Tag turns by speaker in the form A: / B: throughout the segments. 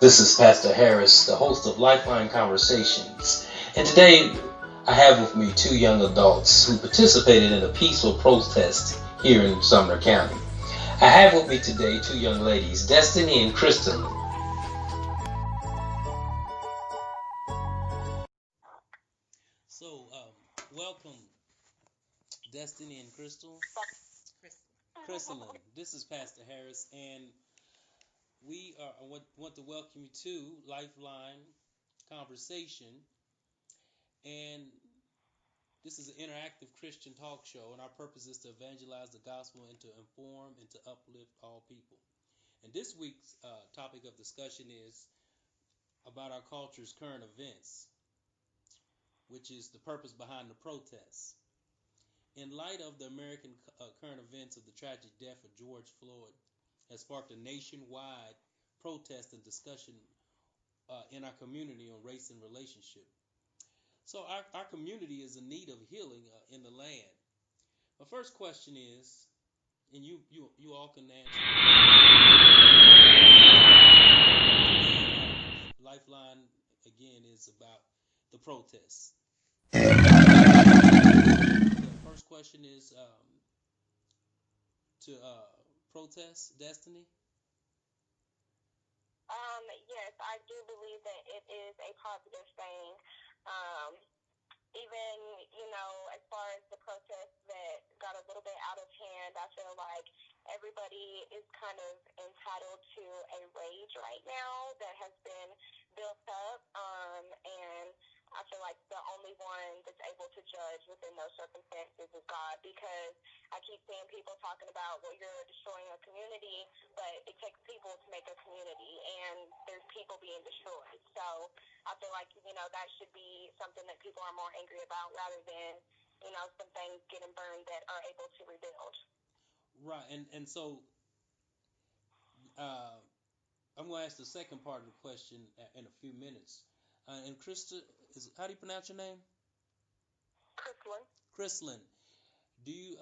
A: This is Pastor Harris, the host of Lifeline Conversations. And today I have with me two young adults who participated in a peaceful protest here in Sumner County. I have with me today two young ladies, Destiny and Kristen. So, welcome, Destiny and Crystal. Crystalline. This is Pastor Harris, and I want to welcome you to Lifeline Conversation. And this is an interactive Christian talk show, and our purpose is to evangelize the gospel and to inform and to uplift all people. And this week's topic of discussion is about our culture's current events, which is the purpose behind the protests. In light of the American current events of the tragic death of George Floyd, has sparked a nationwide protest and discussion in our community on race and relationship. So our community is in need of healing in the land. My first question is, and you all can answer. Lifeline again is about the protests. The first question is to protest, Destiny.
B: Yes, I do believe that it is a positive thing. Um, Even, as far as the protests that got a little bit out of hand, I feel like everybody is kind of entitled to a rage right now that has been built up. And I feel like the only one that's able to judge within those circumstances is God, because I keep seeing people talking about, well, you're destroying a community, but it takes people to make a community, and there's people being destroyed. So I feel like, that should be something that people are more angry about rather than, some things getting burned that are able to rebuild.
A: Right, and so uh, I'm going to ask the second part of the question in a few minutes. And Krista, how do you pronounce your name?
B: Crystalline.
A: Krystalline. Do you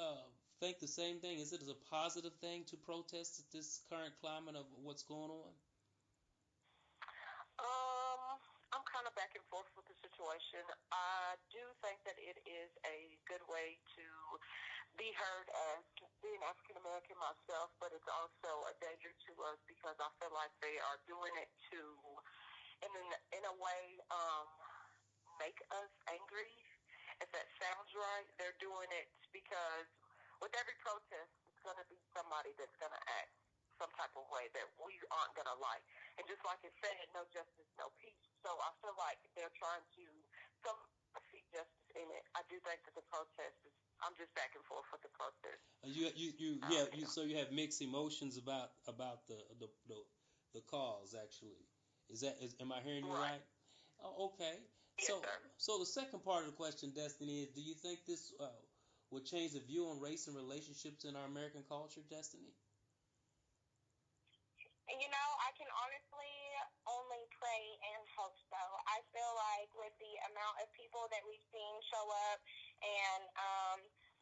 A: think the same thing? Is it a positive thing to protest this current climate of what's going on?
B: I'm kind of back and forth with the situation. I do think that it is a good way to be heard as being African American myself, but it's also a danger to us because I feel like they are doing it to, in a way, make us angry. If that sounds right, they're doing it because with every protest, it's going to be somebody that's going to act some type of way that we aren't going to like. And just like it said, no justice, no peace. So I feel like they're trying to see justice in it. I do think that the protest is. I'm just back and forth with the protest.
A: So you have mixed emotions about the cause actually. Am I hearing you right? Oh, okay.
B: Yes, sir.
A: So the second part of the question, Destiny, is: do you think this will change the view on race and relationships in our American culture, Destiny?
B: I can honestly only pray and hope so. I feel like with the amount of people that we've seen show up and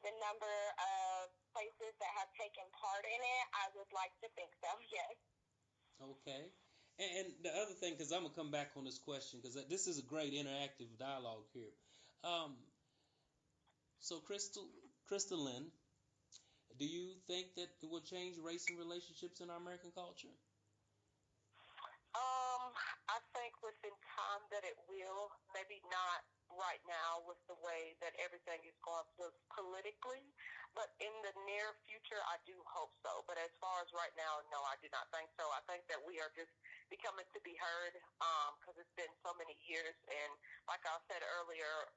B: the number of places that have taken part in it, I would like to think so, yes.
A: Okay. And the other thing, because I'm gonna come back on this question, because this is a great interactive dialogue here. Um, so, Crystalline, do you think that it will change race and relationships in our American culture?
B: I think within time that it will, maybe not right now with the way that everything is going politically, but in the near future, I do hope so. But as far as right now, no, I do not think so. I think that we are just becoming to be heard because it's been so many years. And like I said earlier,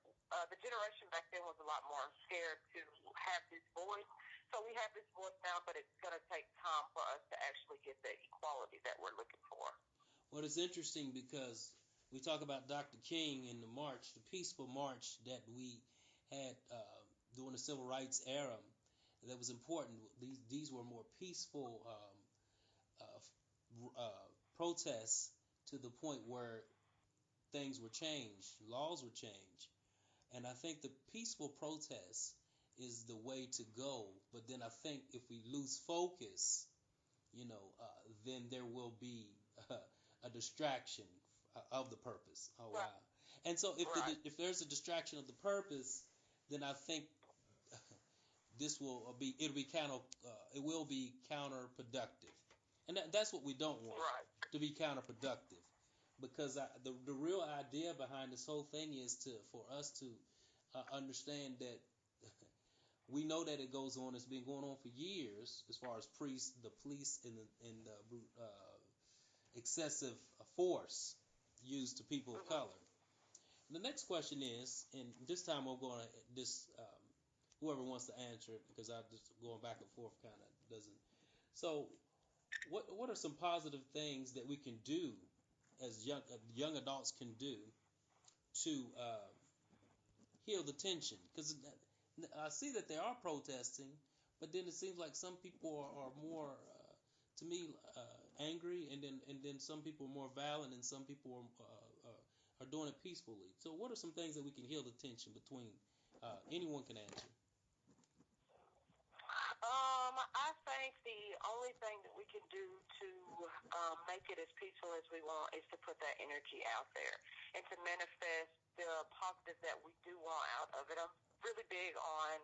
B: the generation back then was a lot more scared to have this voice. So we have this voice now, but it's going to take time for us to actually get the equality that we're looking for.
A: Well, it's interesting because we talk about Dr. King in the march, the peaceful march that we had during the civil rights era. That was important. These were more peaceful protests to the point where things were changed, laws were changed, and I think the peaceful protest is the way to go. But then I think if we lose focus, then there will be a distraction of the purpose. Oh
B: Right.
A: wow! And so
B: Right.
A: if there's a distraction of the purpose, then I think this will be it'll be counter it will be counterproductive, and that's what we don't want
B: Right.
A: to be counterproductive, because the real idea behind this whole thing is to for us to understand that we know that it goes on. It's been going on for years as far as the police and the excessive force used to people of color. The next question is, and this time I'm going to this whoever wants to answer it, because I just going back and forth kind of doesn't. So, what are some positive things that we can do as young adults can do to heal the tension? Because I see that they are protesting, but then it seems like some people are more, to me, angry, and then some people are more violent, and some people are doing it peacefully. So, what are some things that we can heal the tension between? Anyone can answer.
B: I think the only thing that we can do to make it as peaceful as we want is to put that energy out there and to manifest the positive that we do want out of it. I'm really big on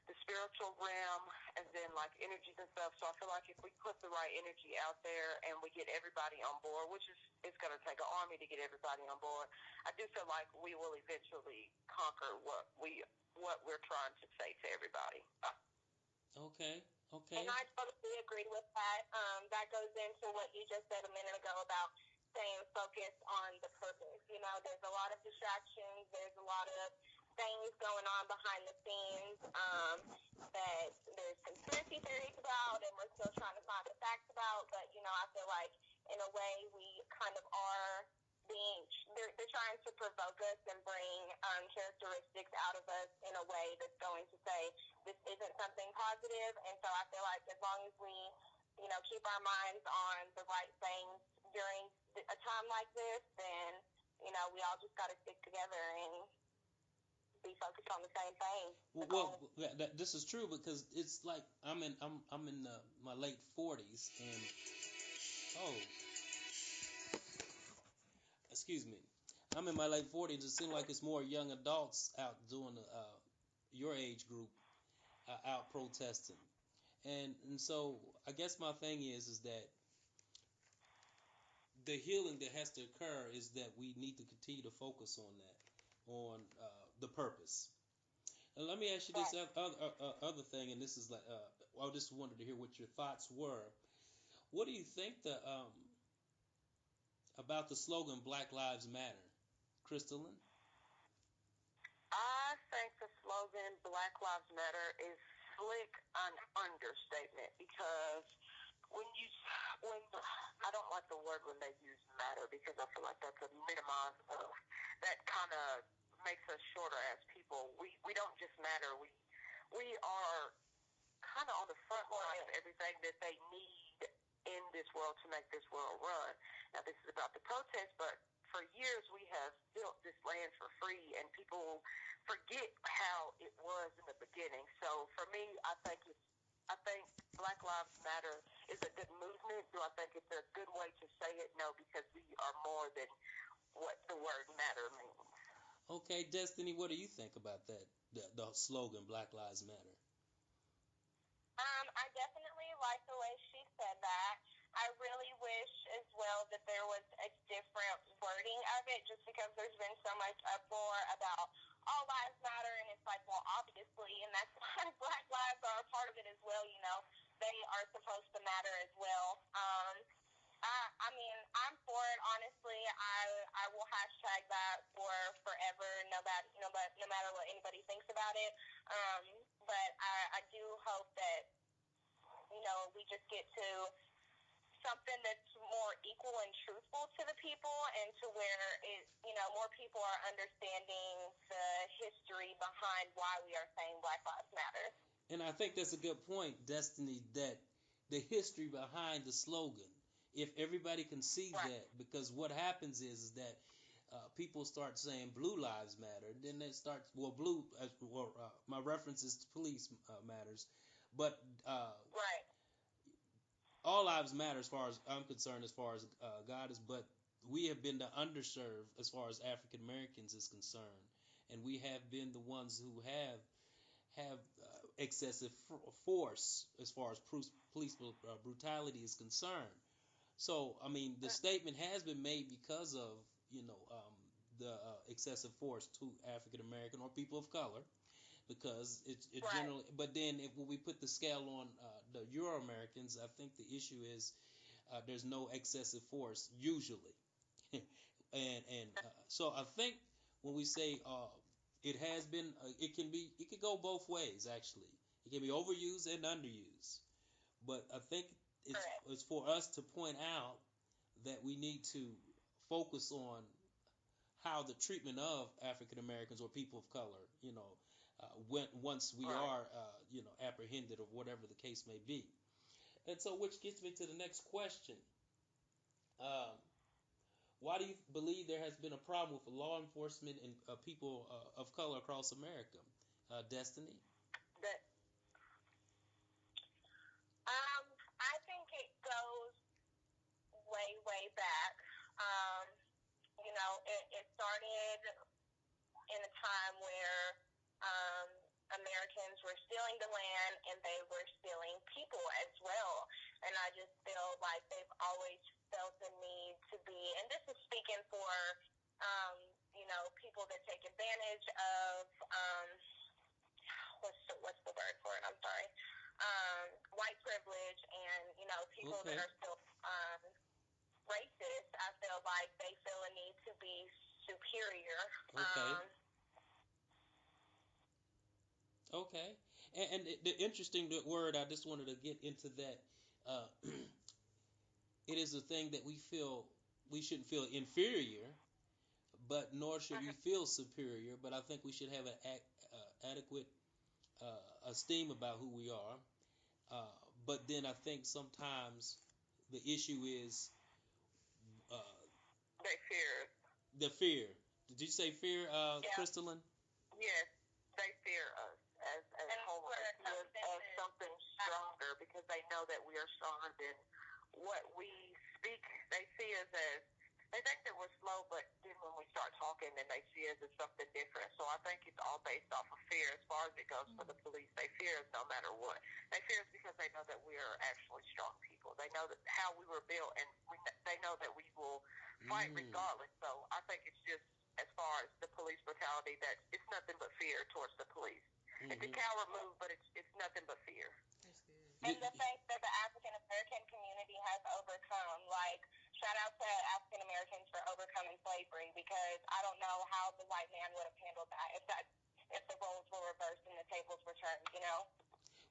B: the spiritual realm, as in like energies and stuff. So I feel like if we put the right energy out there and we get everybody on board, which is it's going to take an army to get everybody on board, I do feel like we will eventually conquer what we're trying to say to everybody.
A: Okay.
B: And
A: Okay.
B: I totally agree with that. That goes into what you just said a minute ago about staying focused on the purpose. You know, there's a lot of distractions. There's a lot of things going on behind the scenes that there's conspiracy theories about, and we're still trying to find the facts about. But, you know, I feel like in a way we kind of are being, they're trying to provoke us and bring characteristics out of us in a way that's going to say, this isn't something positive. And so I feel like as long as we, you know, keep our minds on the right things during a time like this, then, you know, we all just got to stick together and be focused on the same thing.
A: This is true, because it's like I'm in my late 40s, and oh, excuse me, I'm in my late 40s. It seems like it's more young adults out doing your age group out protesting, and so I guess my thing is that the healing that has to occur is that we need to continue to focus on that, on the purpose. And let me ask you this other thing, and this is like I just wanted to hear what your thoughts were. What do you think about the slogan "Black Lives Matter," Crystalline?
B: I think the slogan Black Lives Matter is slick an understatement because when I don't like the word when they use matter because I feel like that's a minimize of that kind of makes us shorter as people. We don't just matter. We are kind of on the front line of everything that they need in this world to make this world run. Now, this is about the protest, but for years we have built this land for free, and people forget how it was in the beginning. So for me, I think Black Lives Matter is a good movement. Do I think it's a good way to say it? No, because we are more than what the word matter means.
A: Okay, Destiny, what do you think about that? The slogan "Black Lives Matter."
B: I definitely like the way she said that. I really wish as well that there was a different wording of it just because there's been so much uproar about all lives matter, and it's like, well, obviously, and that's why Black lives are a part of it as well, you know. They are supposed to matter as well. I mean, I'm for it. Honestly, I will hashtag that for forever, no matter what anybody thinks about it. Um, but I do hope that we just get to something that's more equal and truthful to the people, and to where more people are understanding the history behind why we are saying Black Lives Matter.
A: And I think that's a good point, Destiny, that the history behind the slogan, if everybody can see
B: Right.
A: that, because what happens is that people start saying blue lives matter, then they start, well, blue, my reference is to police matters, but
B: Right.
A: all lives matter as far as I'm concerned, as far as God is, but we have been the underserved as far as African Americans is concerned, and we have been the ones who have excessive force as far as police brutality is concerned. So, I mean, the statement has been made because of the excessive force to African American or people of color, because it
B: Right.
A: generally. But then, if when we put the scale on the Euro Americans, I think the issue is there's no excessive force usually, and so I think when we say it has been, it can go both ways actually. It can be overused and underused, but I think it's for us to point out that we need to focus on how the treatment of African Americans or people of color, once we are, apprehended or whatever the case may be. And so, which gets me to the next question. Um, why do you believe there has been a problem with law enforcement and people of color across America? Destiny?
B: That um, I think it goes way, way back. Um, it started in a time where um, Americans were stealing the land and they were stealing people as well. And I just feel like they've always felt the need to be, and this is speaking for, people that take advantage of, what's the word for it? I'm sorry. White privilege and, people
A: Okay.
B: that are still racist. I feel like they feel a need to be superior.
A: Okay. Okay. And the interesting word, I just wanted to get into that. Uh, it is a thing that we shouldn't feel inferior, but nor should we feel superior. But I think we should have an adequate esteem about who we are. Uh, but then I think sometimes the issue is uh,
B: They fear.
A: the fear. Did you say fear,
B: Yeah.
A: Crystalline?
B: Yes, they fear us as homeless, as something stronger, because they know that we are stronger than what we speak. They see us as, they think that we're slow, but then when we start talking, then they see us as something different. So I think it's all based off of fear as far as it goes for the police. They fear us no matter what. They fear us because they know that we are actually strong people. They know that how we were built, and they know that we will fight regardless. So I think it's just, as far as the police brutality, that it's nothing but fear towards the police. Mm-hmm. It's a coward move, but it's nothing but fear. And the fact that the African American community has overcome, like, shout out to African Americans for overcoming slavery, because I don't know how the white man would have handled that if the roles were reversed and the tables were turned.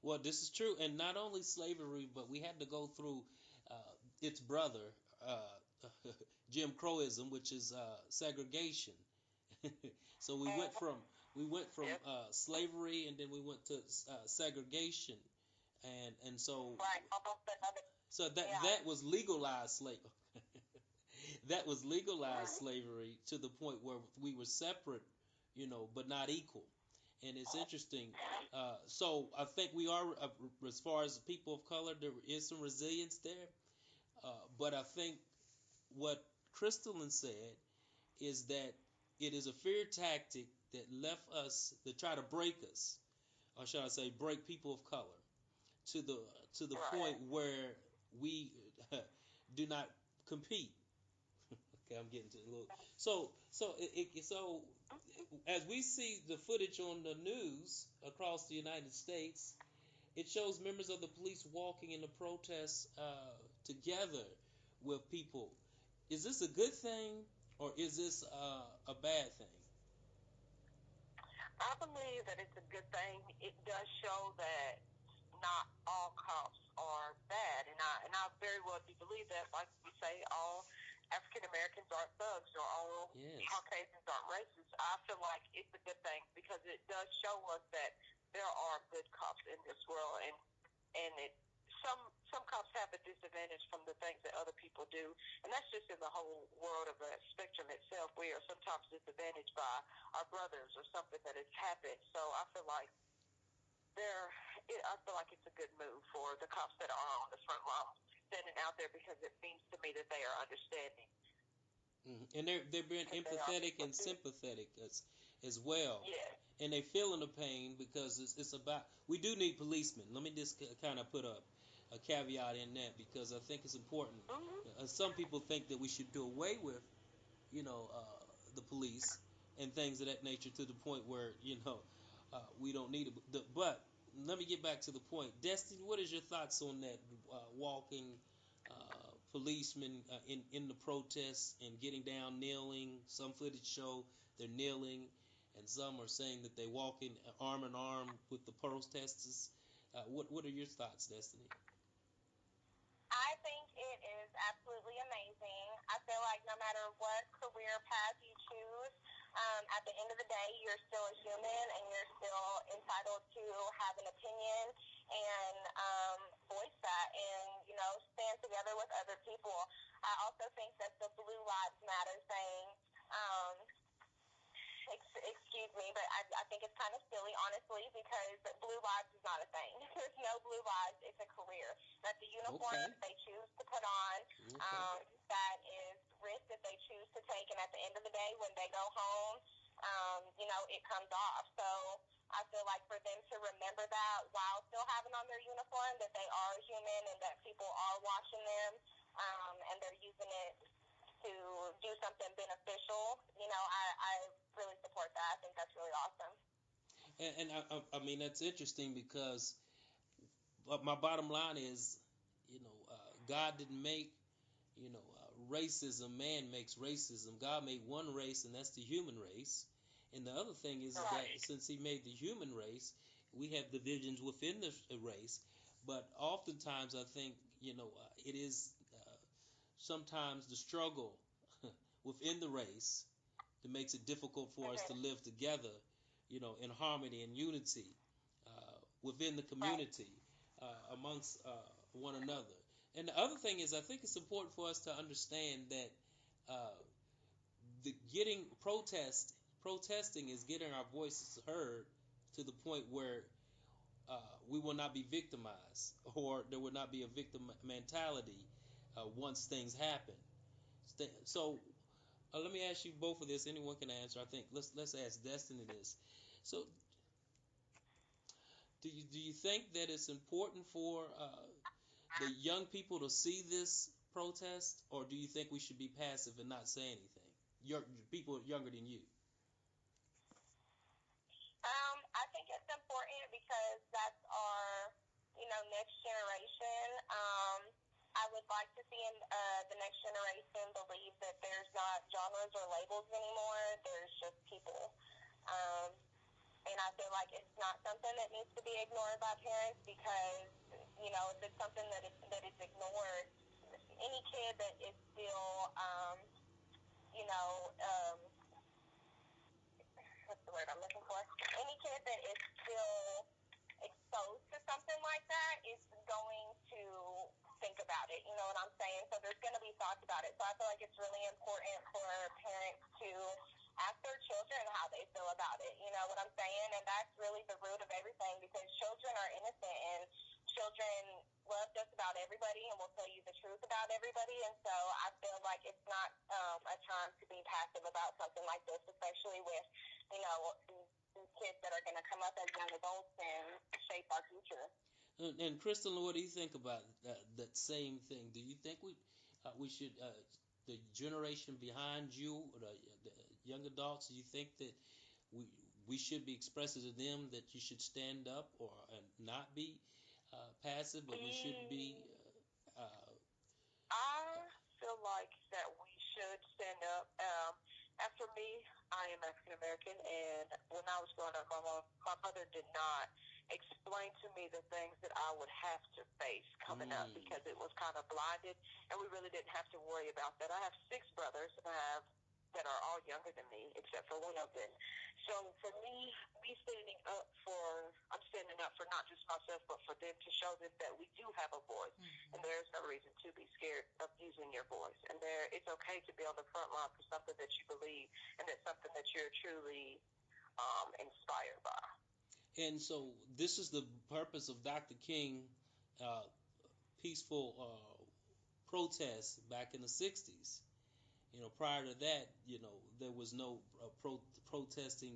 A: Well, this is true, and not only slavery, but we had to go through its brother, Jim Crowism, which is segregation. So we went from slavery, and then we went to segregation, and so
B: right, almost another.
A: So that was legalized slavery. That was legalized slavery to the point where we were separate, but not equal. And it's interesting. So I think we are, as far as people of color, there is some resilience there. But I think what Crystalline said is that it is a fear tactic that left us to try to break us, or shall I say, break people of color to the point where we do not compete. Okay, I'm getting to a little. So as we see the footage on the news across the United States, it shows members of the police walking in the protests together with people. Is this a good thing, or is this a bad thing?
B: I believe that it's a good thing. It does show that not all cops are bad, and I very well do believe that. Like we say, all African Americans aren't thugs, or all Caucasians aren't racist. I feel like it's a good thing because it does show us that there are good cops in this world, and it some cops have a disadvantage from the things that other people do, and that's just in the whole world of the spectrum itself. We are sometimes disadvantaged by our brothers or something that has happened. So I feel like I feel like it's a good move for the cops that are on the front line. standing out there because it seems to me that they are understanding.
A: And they're being empathetic and sympathetic as well.
B: Yes.
A: And they feeling the pain because it's about, we do need policemen. Let me just kind of put a caveat in that because I think it's important. Some people think that we should do away with, the police and things of that nature to the point where we don't need it. But let me get back to the point. Destiny, what is your thoughts on that walking policemen in the protests and getting down, kneeling? Some footage show they're kneeling, and some are saying that they're walking arm in arm with the protesters. What are your thoughts, Destiny?
B: I think it is absolutely amazing. I feel like no matter what career path you choose, at the end of the day, you're still a human and you're still entitled to have an opinion and voice that and, stand together with other people. I also think that the Blue Lives Matter thing, excuse me, but I think it's kind of silly, honestly, because blue lives is not a thing. There's no blue lives. It's a career. That's a uniform that they choose to put on. That is risk that they choose to take. And at the end of the day, when they go home, it comes off. So I feel like for them to remember that while still having on their uniform, that they are human and that people are watching them, and they're using it to do something beneficial, I really support that. I think that's really awesome.
A: And I mean, that's interesting because my bottom line is, God didn't make, racism. Man makes racism. God made one race, and that's the human race. And the other thing is that since He made the human race, we have divisions within the race. But oftentimes, I think, it is sometimes the struggle within the race that makes it difficult for us to live together, in harmony and unity within the community, amongst one another. And the other thing is, I think it's important for us to understand that the getting protesting is getting our voices heard to the point where we will not be victimized, or there will not be a victim mentality once things happen. So let me ask you both of this. Anyone can answer. I think let's ask Destiny this. So, do you think that it's important for the young people to see this protest, or do you think we should be passive and not say anything? Your people younger than you.
B: I think it's important because that's our, next generation. I would like to see the next generation believe that there's not genres or labels anymore. There's just people. And I feel like it's not something that needs to be ignored by parents because, if it's something that is ignored, any kid that is still, you know, what's the word I'm looking for? Any kid that is still exposed to something like that is going to think about it. You know what I'm saying? So there's going to be thoughts about it. So I feel like it's really important for parents to ask their children how they feel about it. You know what I'm saying? And that's really the root of everything because children are innocent and children love just about everybody and will tell you the truth about everybody. And so I feel like it's not a time to be passive about something like this, especially with, these kids that are going to come up as young adults and shape our future.
A: And Crystal, what do you think about that same thing? Do you think we should the generation behind you, the young adults? Do you think that we we should be expressing to them that you should stand up or not be passive, but we should be?
B: I feel like that we should stand up. As for me, I am African American, and when I was growing up, my mother did not explain to me the things that I would have to face coming up because it was kind of blinded, and we really didn't have to worry about that. I have 6 brothers, and I have that are all younger than me, except for one of them. So for me I'm standing up for not just myself, but for them to show them that we do have a voice, and there's no reason to be scared of using your voice. And it's okay to be on the front line for something that you believe, and that's something that you're truly inspired by.
A: And so this is the purpose of Dr. King, peaceful protests back in the 60s. Prior to that, there was no protesting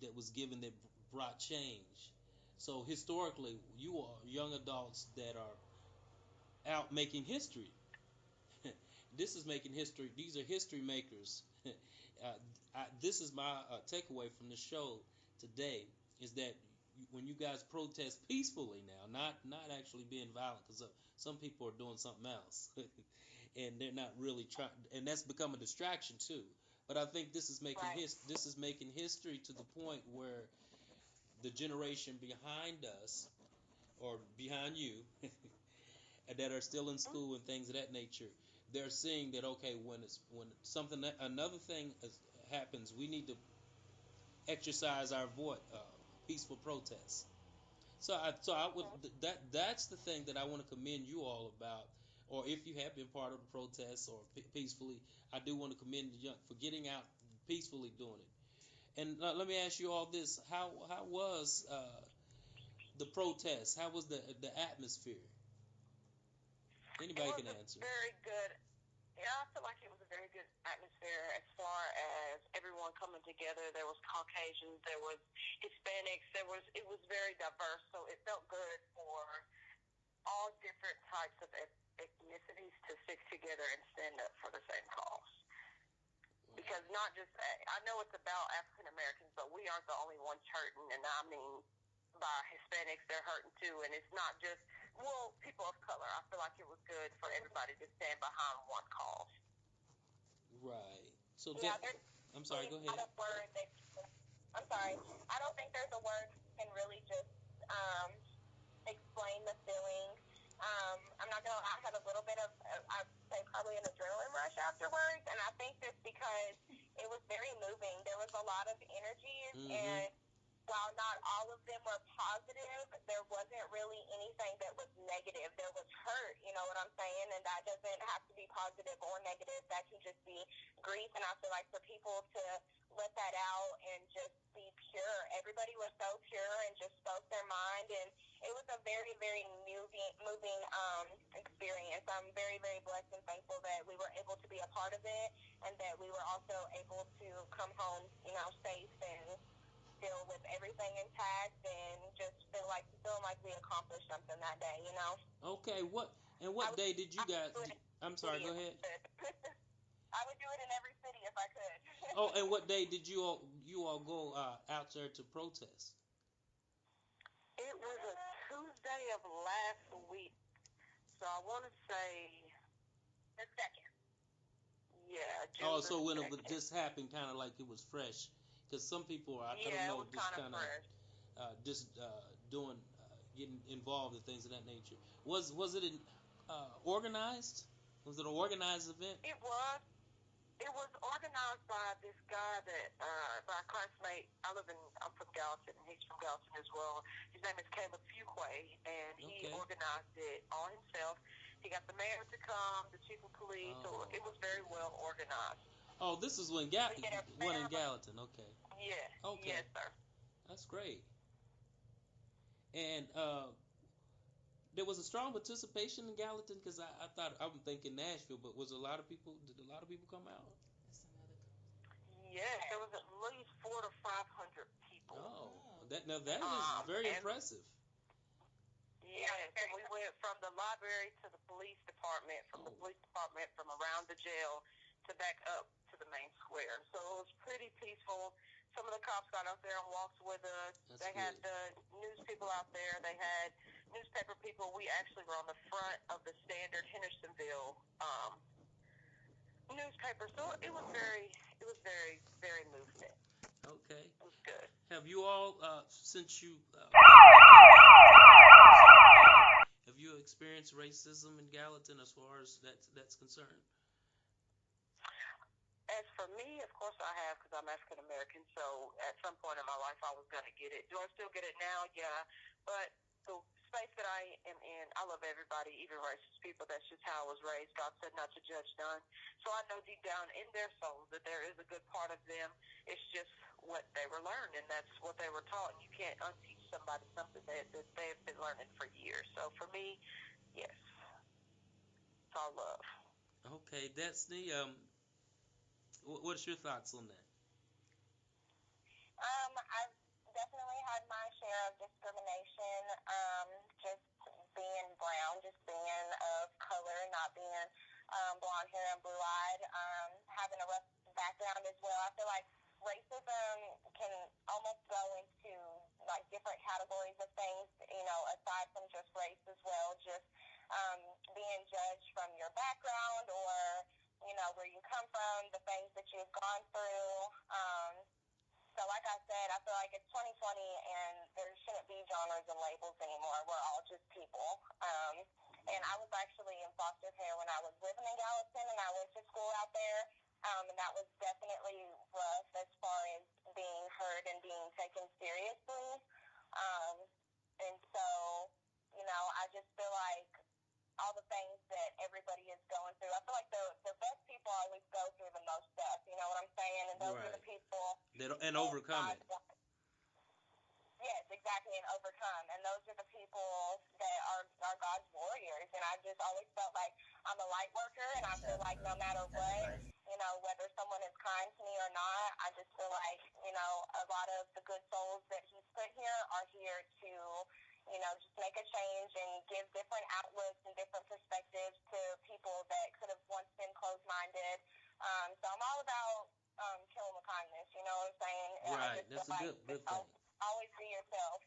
A: that was given that brought change. So historically, you are young adults that are out making history. This is making history. These are history makers. This is my takeaway from the show today is that when you guys protest peacefully now, not actually being violent, because some people are doing something else, and they're not really trying, and that's become a distraction too. But I think this is making
B: Right.
A: this is making history to the point where the generation behind us or behind you that are still in
B: Mm-hmm.
A: school and things of that nature, they're seeing that okay, when something another thing happens, we need to exercise our voice, peaceful protest. So I would that's the thing that I want to commend you all about. Or if you have been part of the protests or peacefully, I do want to commend you for getting out peacefully doing it. And let me ask you all this: how was the protest? How was the atmosphere?
B: It
A: Anybody
B: was
A: can
B: a
A: answer.
B: very good. Yeah, I feel like it was a very good atmosphere as far as everyone coming together. There was Caucasians, there was Hispanics, it was very diverse, so it felt good for all different types of ethnicities to stick together and stand up for the same cause. Because not just I know it's about African Americans, but we aren't the only ones hurting, and I mean by Hispanics they're hurting too, and it's not just people of color. I feel like it was good for everybody to stand behind one cause.
A: Right. So
B: Yeah,
A: that
B: there's
A: I'm sorry.
B: really
A: Go
B: not
A: ahead.
B: a word that I'm sorry. I don't think there's a word that can really just um, explain the feeling. I'm not gonna. I had a little bit of, I'd say probably an adrenaline rush afterwards, and I think just because it was very moving. There was a lot of energies,
A: Mm-hmm.
B: and while not all of them were positive, there wasn't really anything that was negative. There was hurt, you know what I'm saying? And that doesn't have to be positive or negative. That can just be grief. And I feel like for people to let that out and just be pure, everybody was so pure and just spoke their mind. And it was a very, very moving experience. I'm very, very blessed and thankful that we were able to be a part of it and that we were also able to come home, safe and still with everything intact and just feeling like we accomplished something that day.
A: Okay. What
B: I would
A: day did you
B: I would
A: guys?
B: do it in
A: I'm
B: every
A: sorry.
B: city
A: Go
B: if I
A: ahead.
B: could. I would do it in every city if I could.
A: Oh, and what day did you all go out there to protest?
B: It was a Tuesday of last week, so I want to say the second. Yeah, June
A: Oh,
B: the
A: so when it
B: second.
A: just happened, kind of like it was fresh, because some people are, I don't
B: Yeah, it
A: know,
B: was
A: just
B: kind of
A: kind of
B: fresh.
A: just doing getting involved in things of that nature. Was it organized? Was it an organized event?
B: It was. It was organized by this guy by a classmate. I'm from Gallatin, and he's from Gallatin as well. His name is Caleb Fuquay, and he
A: Okay.
B: organized it all himself. He got the mayor to come, the chief of police, so
A: Oh.
B: it was very well organized.
A: Oh, this is
B: We did a
A: one
B: fair
A: in
B: amount.
A: Gallatin. Okay.
B: Yeah,
A: Okay.
B: yes, sir.
A: That's great. And there was a strong participation in Gallatin because I thought I'm thinking Nashville, but was a lot of people? Did a lot of people come out?
B: Yes, there was at least 400 to 500 people.
A: Oh, that is very
B: And
A: impressive.
B: yes, and we went from the library to the police department, from the
A: Oh,
B: police department from around the jail to back up to the main square. So it was pretty peaceful. Some of the cops got out there and walked with us.
A: that's
B: They had
A: good.
B: the news people out there. They had newspaper people. We actually were on the front of the Standard Hendersonville newspaper. So it was very, very movement.
A: Okay.
B: It was good.
A: Have you all, since you have you experienced racism in Gallatin as far as that's concerned?
B: As for me, of course I have because I'm African American. So at some point in my life, I was going to get it. Do I still get it now? Yeah. But the space that I am in, I love everybody, even racist people. That's just how I was raised. God said not to judge none. So I know deep down in their souls that there is a good part of them. It's just what they were learned, and that's what they were taught. And you can't unteach somebody something that they have been learning for years. So for me, yes. So all love.
A: Okay, Destiny. What's your thoughts on that?
B: I've definitely had my share of discrimination. Just being brown, just being of color, not being blonde hair and blue eyed, having a rough background as well. I feel like racism can almost go into like different categories of things, aside from just race as well, just being judged from your background or, where you come from, the things that you've gone through. So like I said, I feel like it's 2020 and there shouldn't be genres and labels anymore. We're all just people. And I was actually in foster care when I was living in Gallatin, and I went to school out there. And that was definitely rough as far as being heard and being taken seriously. And so, I just feel like all the things that everybody is going through. I feel like the best people always go through the most stuff. You know what I'm saying? And those are the people
A: and overcome it.
B: Yes, exactly, and overcome. And those are the people that are God's warriors. And I just always felt like I'm a light worker, and I feel like no matter what, whether someone is kind to me or not, I just feel like, a lot of the good souls that He's put here are here to, just make a change and give different outlooks and different perspectives to people that could have once been closed-minded. So I'm all about killing with kindness, you know what I'm saying?
A: Right, that's a good thing.
B: Always be yourself.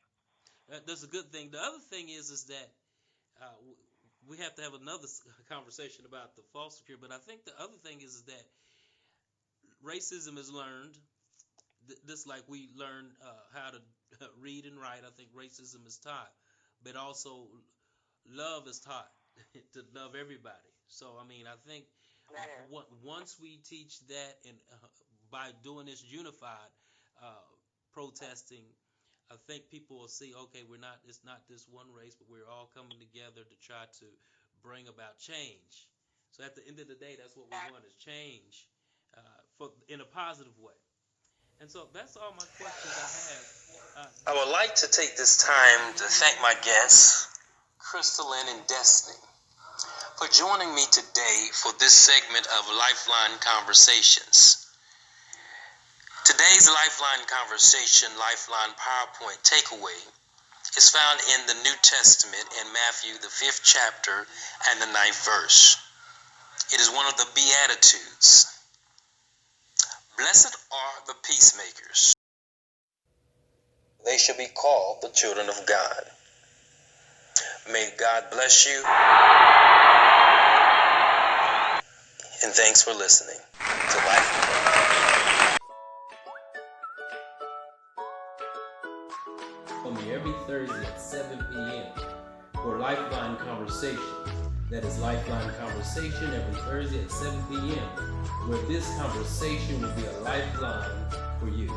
A: That's a good thing. The other thing is that we have to have another conversation about the foster care. But I think the other thing is that racism is learned. Just like we learn how to read and write, I think racism is taught. But also, love is taught to love everybody. So, I mean, I think once we teach that, and by doing this unified protesting, I think people will see, okay, it's not this one race, but we're all coming together to try to bring about change. So at the end of the day, that's what we want, is change in a positive way. And so that's all my questions I have. I would like to take this time to thank my guests, Crystalline and Destiny, for joining me today for this segment of Lifeline Conversations. Today's Lifeline Conversation, Lifeline PowerPoint takeaway is found in the New Testament in Matthew, the 5th chapter and the 9th verse. It is one of the Beatitudes. Blessed are the peacemakers. They shall be called the children of God. May God bless you. And thanks for listening to Lifeline. Me every Thursday at 7 p.m. for Lifeline Conversations. That is Lifeline Conversation every Thursday at 7 p.m. where this conversation will be a lifeline for you.